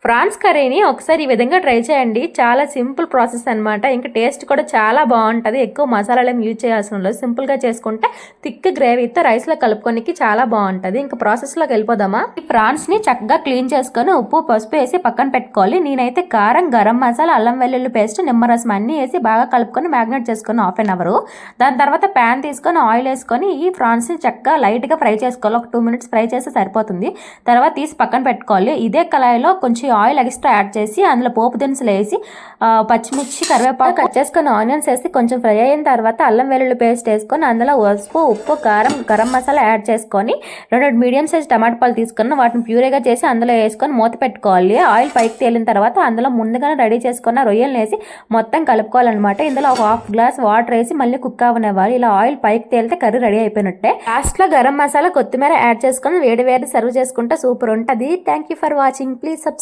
Prawns కర్రీని ఒకసారి ఈ విధంగా ట్రై చేయండి. చాలా సింపుల్ ప్రాసెస్ అనమాట. ఇంకా టేస్ట్ కూడా చాలా బాగుంటుంది. ఎక్కువ మసాలాలు ఏమి యూజ్ చేయాల్సిన లేదు. సింపుల్గా చేసుకుంటే థిక్ గ్రేవీతో రైస్లో కలుపుకోనికి చాలా బాగుంటుంది. ఇంకా ప్రాసెస్లోకి వెళ్ళిపోదామా. ఈ ప్రాన్స్ని చక్కగా క్లీన్ చేసుకొని ఉప్పు పసుపు వేసి పక్కన పెట్టుకోవాలి. నేనైతే కారం, గరం మసాలా, అల్లం వెల్లుల్లి పేస్ట్, నిమ్మరసం అన్నీ వేసి బాగా కలుపుకొని మ్యాగ్నేట్ చేసుకొని హాఫ్ అన్ అవర్. దాని తర్వాత ప్యాన్ తీసుకొని ఆయిల్ వేసుకొని ఈ ప్రాన్స్ని చక్కగా లైట్గా ఫ్రై చేసుకోవాలి. ఒక 2 minutes ఫ్రై చేస్తే సరిపోతుంది. తర్వాత తీసి పక్కన పెట్టుకోవాలి. ఇదే కళాయిలో కొంచెం ఆయిల్ ఎక్స్ట్రా యాడ్ చేసి అందులో పోపు దినుసులు వేసి పచ్చిమిర్చి, కరివేపాకు కట్ చేసుకొని ఆనియన్స్ వేసి కొంచెం ఫ్రై అయిన తర్వాత అల్లం వెల్లుల్లి పేస్ట్ వేసుకొని అందులో పసుపు, ఉప్పు, కారం, గరం మసాలా యాడ్ చేసుకొని 2 మీడియం సైజ్ టమాటా పళ్ళు తీసుకొని వాటిని ప్యూరేగా చేసి అందులో వేసుకొని మూత పెట్టుకోవాలి. ఆయిల్ పైకి తేలిన తర్వాత అందులో ముందుగానే రెడీ చేసుకున్న రొయ్యలు వేసి మొత్తం కలుపుకోవాలన్నమాట. ఇందులో ఒక 1/2 గ్లాస్ వాటర్ వేసి మళ్ళీ కుక్ అవ్వనివ్వాలి. ఇలా ఆయిల్ పైకి తేలితే కర్రీ రెడీ అయిపోయినట్టే. లాస్ట్ లో గరం మసాలా, కొత్తిమీర యాడ్ చేసుకొని వేడి వేడి సర్వ్ చేసుకుంటే సూపర్ ఉంటుంది. Thank you for watching. Please subscribe.